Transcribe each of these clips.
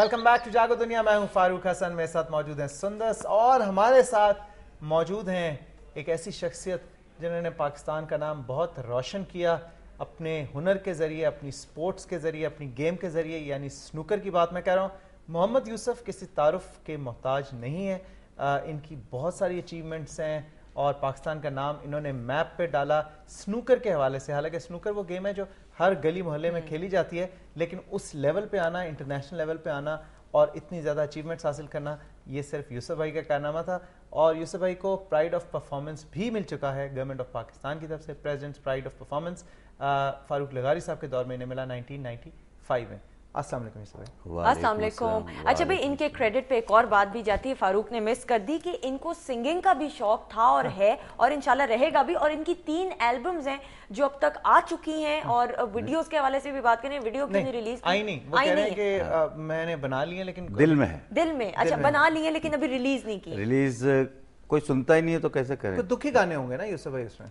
Welcome back to जागो दुनिया। मैं हूं फारूक हसन, मेरे साथ मौजूद हैं सुंदस और हमारे साथ मौजूद हैं एक ऐसी शख्सियत जिन्होंने पाकिस्तान का नाम बहुत रोशन किया अपने हुनर के ज़रिए, अपनी स्पोर्ट्स के ज़रिए, अपनी गेम के ज़रिए, यानी स्नूकर की बात मैं कह रहा हूँ। मोहम्मद यूसुफ किसी तारुफ के मोहताज नहीं है। इनकी बहुत सारी अचीवमेंट्स हैं और पाकिस्तान का नाम इन्होंने मैप पे डाला स्नूकर के हवाले से। हालांकि स्नूकर वो गेम है जो हर गली मोहल्ले में खेली जाती है, लेकिन उस लेवल पे आना, इंटरनेशनल लेवल पे आना और इतनी ज़्यादा अचीवमेंट्स हासिल करना, ये सिर्फ यूसुफ भाई का कारनामा था। और यूसुफ भाई को प्राइड ऑफ परफॉर्मेंस भी मिल चुका है गवर्नमेंट ऑफ पाकिस्तान की तरफ से। Presidents pride of performance Farooq लगारी साहब के दौर में इन्हें मिला 1995 में। अस्सलाम वालेकुम यूसुफ भाई। अस्सलाम वालेकुम। अच्छा भाई, इनके क्रेडिट पे एक और बात भी जाती है, फारूक ने मिस कर दी, कि इनको सिंगिंग का भी शौक था और है और इंशाल्लाह रहेगा भी। और इनकी 3 एल्बम्स हैं जो अब तक आ चुकी हैं। और वीडियोस के हवाले से भी बात करें, वीडियो क्यों नहीं रिलीज आई नहीं, वो कह रहे हैं कि मैंने बना ली है लेकिन दिल में है। दिल में, अच्छा बना ली है लेकिन अभी रिलीज नहीं की। रिलीज कोई सुनता ही नहीं है तो कैसे करें। कुछ दुखी गाने होंगे ना यूसुफ भाई उसमें?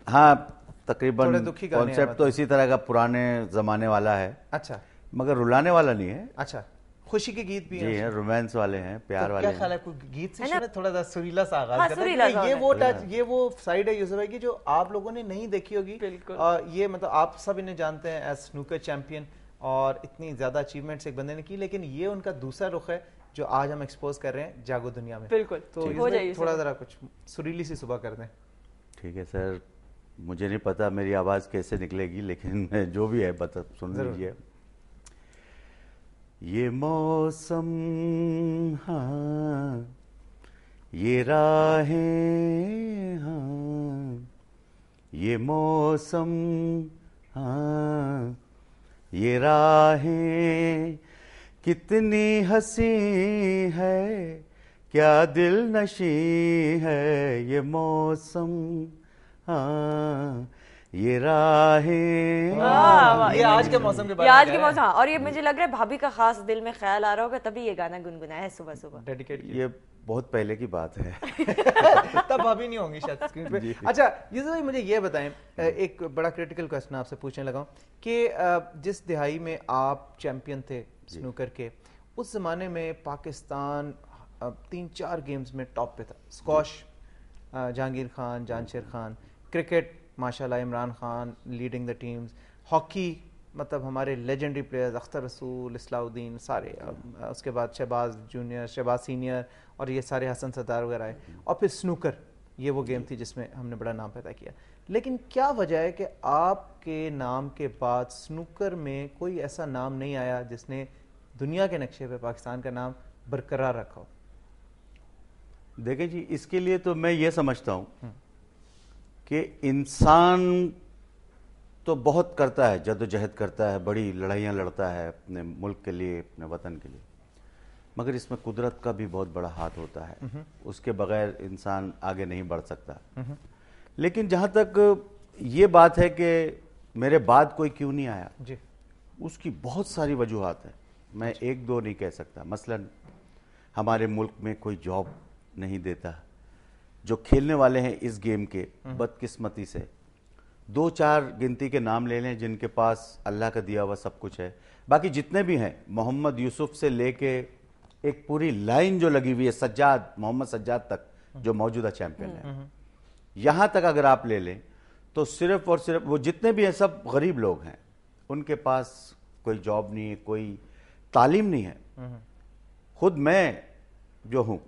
हाँ, तकरीबन दुखी गाने कॉन्सेप्ट तो इसी तरह का पुराने जमाने वाला है। अच्छा, मगर रुलाने वाला नहीं है। अच्छा, खुशी के गीत भी जी है, रोमांस वाले हैं, प्यार तो वाले क्या ख्याल है, कोई गीत से शुरू थोड़ा सा सुरीला सा आगाज हाँ, करते सुरीला हैं? सा ये है। वो टच, ये वो साइड है यूसुफ भाई की जो आप लोगों ने नहीं देखी होगी। बिल्कुल। ये मतलब आप सब इन्हें जानते हैं एज स्नूकर चैंपियन और इतनी ज्यादा अचीवमेंट्स एक बंदे ने की, लेकिन ये उनका दूसरा रुख है जो आज हम एक्सपोज कर रहे हैं जागो दुनिया में। बिल्कुल, तो हो जाइए थोड़ा जरा कुछ सुरीली सी सुबह कर दें। ठीक है सर, मुझे नहीं पता मेरी आवाज़ कैसे निकलेगी, लेकिन जो भी है बता सुन लीजिए। ये मौसम, हाँ ये राहें, हाँ ये मौसम, हाँ ये राहें, कितनी हंसी है, क्या दिल नशी है ये मौसम, हाँ ये राहें। ये आज के मौसम के बारे ये में आज कह के रहे हैं। मौसम। और ये मुझे लग रहा है भाभी का खास दिल में ख्याल आ रहा होगा, तभी ये गाना गुनगुनाया है सुबह सुबह। डेडिकेट ये बहुत पहले की बात है। तब भाभी नहीं होंगी शायद स्क्रीन पे। अच्छा यूसुफ भाई, मुझे ये बताएं, एक बड़ा क्रिटिकल क्वेश्चन आपसे पूछने लगा हूं कि जिस दिहाई में आप चैंपियन थे स्नूकर के, उस जमाने में पाकिस्तान 3-4 गेम्स में टॉप पे था। स्क्वॉश जहांगीर खान, जानशेर खान, क्रिकेट माशाल्लाह Imran Khan leading the teams, hockey मतलब हमारे लेजेंडरी प्लेयर्स अख्तर रसूल, इस्लाउद्दीन सारे, उसके बाद शहबाज जूनियर, शहबाज सीनियर और ये सारे हसन सरदार वगैरह आए। और फिर स्नूकर, ये वो गेम थी जिसमें हमने बड़ा नाम पैदा किया। लेकिन क्या वजह है कि आपके नाम के बाद स्नूकर में कोई ऐसा नाम नहीं आया जिसने दुनिया के नक्शे पे पाकिस्तान का नाम बरकरार रखा हो? देखिए जी, इसके लिए तो मैं ये समझता हूँ कि इंसान तो बहुत करता है, जद्दोजहद करता है, बड़ी लड़ाइयाँ लड़ता है अपने मुल्क के लिए, अपने वतन के लिए, मगर इसमें कुदरत का भी बहुत बड़ा हाथ होता है। उसके बगैर इंसान आगे नहीं बढ़ सकता। लेकिन जहाँ तक ये बात है कि मेरे बाद कोई क्यों नहीं आया जी, उसकी बहुत सारी वजूहात है, मैं एक दो नहीं कह सकता। मसलन हमारे मुल्क में कोई जॉब नहीं देता। जो खेलने वाले हैं इस गेम के, बदकिस्मती से 2-4 गिनती के नाम ले लें जिनके पास अल्लाह का दिया हुआ सब कुछ है। बाकी जितने भी हैं, मोहम्मद यूसुफ से लेके एक पूरी लाइन जो लगी हुई है सज्जाद, मोहम्मद सज्जाद तक जो मौजूदा चैंपियन है, यहाँ तक अगर आप ले लें तो सिर्फ और सिर्फ वो जितने भी हैं सब गरीब लोग हैं। उनके पास कोई जॉब नहीं है, कोई तालीम नहीं है। खुद मैं जो हूँ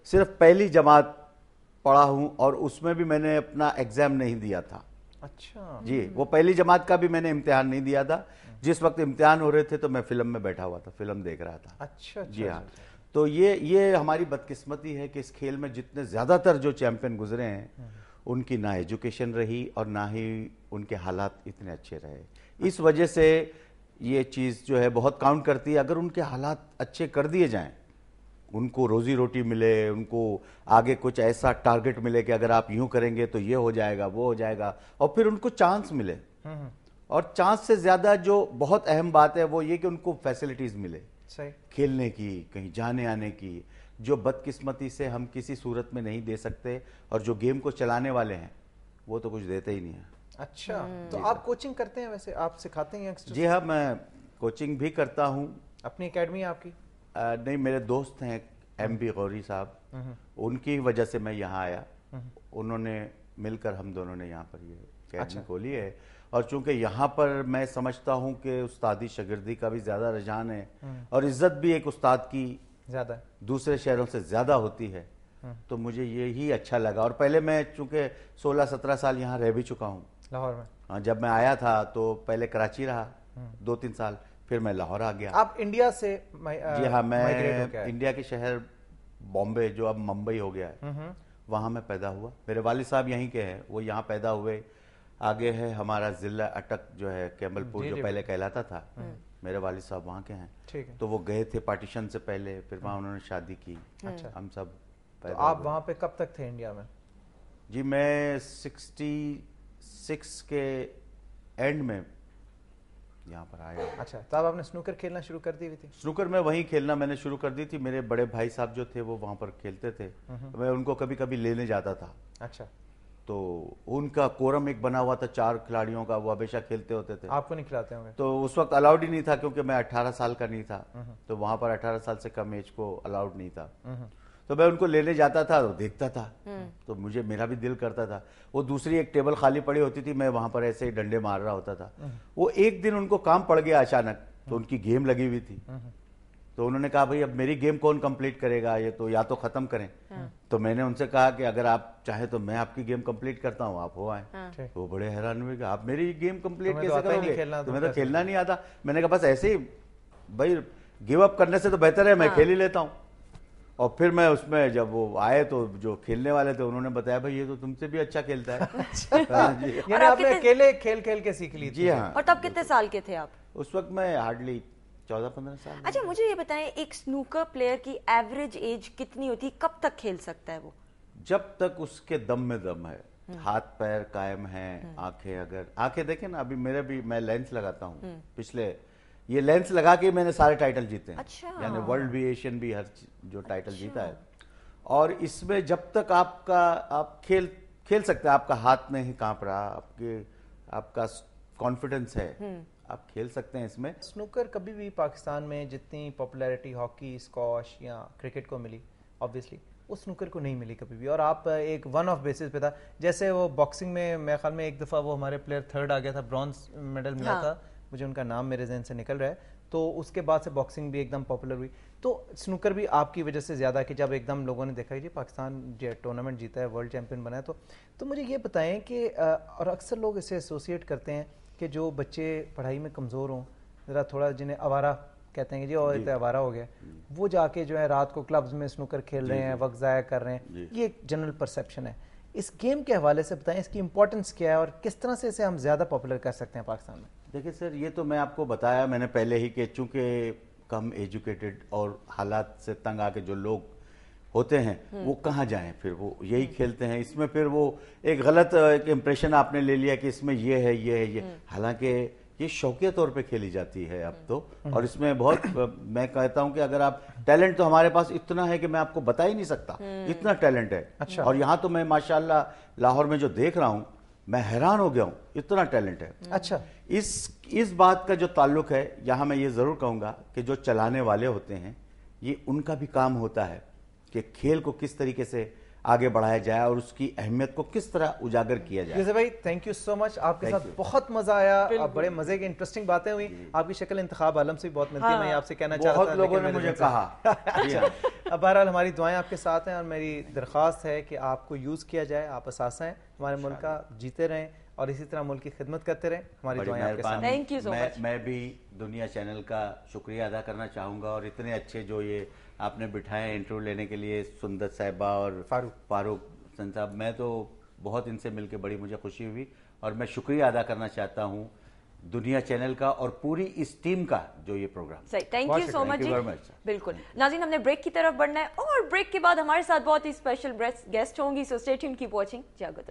सिर्फ पहली जमात पढ़ा हूँ और उसमें भी मैंने अपना एग्जाम नहीं दिया था। अच्छा जी, वो पहली जमात का भी मैंने इम्तिहान नहीं दिया था। जिस वक्त इम्तिहान हो रहे थे तो मैं फिल्म में बैठा हुआ था, फिल्म देख रहा था। अच्छा, जी हाँ। तो ये हमारी बदकिस्मती है कि इस खेल में जितने ज्यादातर जो चैंपियन गुजरे हैं उनकी ना एजुकेशन रही और ना ही उनके हालात इतने अच्छे रहे। इस वजह से ये चीज जो है बहुत काउंट करती है। अगर उनके हालात अच्छे कर दिए जाएं, उनको रोजी रोटी मिले, उनको आगे कुछ ऐसा टारगेट मिले कि अगर आप यूं करेंगे तो ये हो जाएगा, वो हो जाएगा, और फिर उनको चांस मिले। और चांस से ज्यादा जो बहुत अहम बात है वो ये कि उनको फैसिलिटीज मिले, सही खेलने की, कहीं जाने आने की, जो बदकिस्मती से हम किसी सूरत में नहीं दे सकते। और जो गेम को चलाने वाले हैं वो तो कुछ देते ही नहीं है। अच्छा, तो आप कोचिंग करते हैं? वैसे आप सिखाते हैं यंगस्टर्स? जी हाँ, मैं कोचिंग भी करता हूँ अपनी एकेडमी है आपकी? नहीं, मेरे दोस्त हैं MB गौरी साहब, उनकी वजह से मैं यहाँ आया। उन्होंने मिलकर हम दोनों ने यहाँ पर ये एकेडमी खोली है। और चूंकि यहाँ पर मैं समझता हूँ कि उस्तादी शागिर्दी का भी ज़्यादा रुझान है और इज्जत भी एक उस्ताद की ज़्यादा दूसरे शहरों से ज़्यादा होती है, तो मुझे यही अच्छा लगा। और पहले मैं चूंकि 16-17 साल यहाँ रह भी चुका हूँ लाहौर में। हाँ, जब मैं आया था तो पहले कराची रहा 2-3 साल, फिर मैं लाहौर आ गया। आप इंडिया से जी हाँ, मैं इंडिया के शहर बॉम्बे, जो अब मुंबई हो गया है, वहाँ मैं पैदा हुआ। मेरे वालिद साहब यहीं के हैं, वो यहाँ पैदा हुए। आगे है हमारा जिला अटक जो है कैमलपुर, जो पहले कहलाता था, मेरे वालिद साहब वहाँ के हैं। तो वो गए थे पार्टीशन से पहले, फिर वहाँ उन्होंने शादी की। अच्छा। हम सब पैदा तो आप वहाँ पे कब तक थे इंडिया में? जी मैं 66 के एंड में यहाँ पर आया। अच्छा, तब आपने स्नूकर खेलना शुरू कर दी हुई थी? स्नूकर में वहीं खेलना मैंने शुरू कर दी थी। मेरे बड़े भाई साहब जो थे वो वहाँ पर खेलते थे, मैं उनको कभी कभी लेने जाता था। अच्छा। तो उनका कोरम एक बना हुआ था 4 खिलाड़ियों का, वो हमेशा खेलते होते थे। आपको नहीं खिलाते होंगे? तो उस वक्त अलाउड ही नहीं था, क्योंकि मैं 18 साल का नहीं था, तो वहाँ पर 18 साल से कम एज को अलाउड नहीं था। तो मैं उनको लेने जाता था, तो देखता था, तो मुझे मेरा भी दिल करता था। वो दूसरी एक टेबल खाली पड़ी होती थी, मैं वहां पर ऐसे ही डंडे मार रहा होता था। वो एक दिन उनको काम पड़ गया अचानक, तो उनकी गेम लगी हुई थी, तो उन्होंने कहा भाई अब मेरी गेम कौन कंप्लीट करेगा, ये तो या तो खत्म करें। तो मैंने उनसे कहा कि अगर आप चाहे तो मैं आपकी गेम कंप्लीट करता हूँ, आप हो आए। तो वो बड़े हैरान हुए कि आप मेरी गेम कंप्लीट कैसे करोगे, तुम्हें तो खेलना नहीं आता। मैंने कहा बस ऐसे ही भाई, गिव अप करने से तो बेहतर है मैं खेल ही लेता हूँ। और फिर मैं उसमें जब वो आए तो जो खेलने वाले थे उन्होंने बताया भाई ये तो तुमसे भी अच्छा खेलता है। यानी आपने अकेले खेल खेल के सीख ली? जी हाँ। और तब कितने साल के थे आप? उस वक्त मैं हार्डली 14-15 साल। अच्छा, मुझे ये बताएं, एक स्नूकर प्लेयर की एवरेज एज कितनी होती है, कब तक खेल सकता है वो? जब तक उसके दम में दम है, हाथ पैर कायम है, आंखें, अगर आंखें देखें ना, अभी मेरे भी, मैं लेंस लगाता हूँ, पिछले ये लेंस लगा के मैंने सारे टाइटल जीते हैं। अच्छा। यानी वर्ल्ड भी, एशियन भी, हर जो टाइटल जीता है। और इसमें जब तक आप खेल सकते हैं, आपका हाथ नहीं कांप रहा, आपका कॉन्फिडेंस है, आप खेल सकते हैं इसमें। स्नूकर कभी भी पाकिस्तान में जितनी पॉपुलैरिटी हॉकी, स्क्वॉश या क्रिकेट को मिली, ऑब्वियसली उस स्नूकर को नहीं मिली कभी भी। और आप एक वन ऑफ बेसिस पे था, जैसे वो बॉक्सिंग में मेरे ख्याल में एक दफ़ा वो हमारे प्लेयर 3rd आ गया था, ब्रॉन्ज मेडल मिला था, मुझे उनका नाम मेरे जहन से निकल रहा है। तो उसके बाद से बॉक्सिंग भी एकदम पॉपुलर हुई। तो स्नूकर भी आपकी वजह से ज़्यादा, कि जब एकदम लोगों ने देखा कि पाकिस्तान टूर्नामेंट जीता है, वर्ल्ड चैंपियन बना है, तो मुझे ये बताएं कि और अक्सर लोग इसे एसोसिएट करते हैं कि जो बच्चे पढ़ाई में कमज़ोर हों, ज़रा थोड़ा, जिन्हें आवारा कहते हैं कि जी और इतना आवारा हो गया, वो जाके जो है रात को क्लब्स में स्नूकर खेल रहे हैं, वक्त ज़ाया कर रहे हैं, ये एक जनरल परसेप्शन है। इस गेम के हवाले से बताएं, इसकी इंपॉर्टेंस क्या है और किस तरह से इसे हम ज़्यादा पॉपुलर कर सकते हैं पाकिस्तान में? देखिए सर, ये तो मैं आपको बताया मैंने पहले ही कि चूंकि कम एजुकेटेड और हालात से तंग आके जो लोग होते हैं वो कहाँ जाएं, फिर वो यही खेलते हैं। इसमें फिर वो एक गलत एक इम्प्रेशन आपने ले लिया कि इसमें ये है, ये है, ये, हालांकि ये शौकिया तौर पे खेली जाती है अब तो। और इसमें बहुत मैं कहता हूं कि अगर आप टैलेंट, तो हमारे पास इतना है कि मैं आपको बता ही नहीं सकता, इतना टैलेंट है। अच्छा। और यहाँ तो मैं माशाल्लाह लाहौर में जो देख रहा हूँ, मैं हैरान हो गया हूँ, इतना टैलेंट है। अच्छा। इस बात का जो ताल्लुक है, यहाँ मैं ये जरूर कहूंगा कि जो चलाने वाले होते हैं, ये उनका भी काम होता है कि खेल को किस तरीके से आगे बढ़ाया जाए और उसकी अहमियत को किस तरह उजागर किया जाए। भाई थैंक यू सो मच, आपके साथ बहुत मजा आया, बड़े मजे की इंटरेस्टिंग बातें हुई। आपकी शक्ल इंतखाब आलम से भी बहुत मिलती है, मैं आपसे कहना चाहता था, बहुत लोगों ने मुझे कहा। अब बहरहाल हमारी दुआएं आपके साथ हैं और मेरी दरख्वास्त है कि आपको यूज किया जाए, आप असासा हैं, हमारे मुल्क का जीते रहें और इसी तरह मुल्क की खिदमत करते रहें। हमारी दुआएं आपके साथ। Thank you so much. मैं भी दुनिया चैनल का शुक्रिया अदा करना चाहूंगा, और इतने अच्छे जो ये आपने बिठाए इंटरव्यू लेने के लिए, सुंदर साहिबा और फारूक साहब, मैं तो बहुत इनसे मिलकर बड़ी मुझे खुशी हुई, और मैं शुक्रिया अदा करना चाहता हूँ दुनिया चैनल का और पूरी इस टीम का जो ये प्रोग्राम। सही, थैंक यू सो मच जी। बिल्कुल नाज़रीन, हमने ब्रेक की तरफ बढ़ना है और ब्रेक के बाद हमारे साथ बहुत ही स्पेशल गेस्ट होंगी, so stay tuned, keep watching जागो।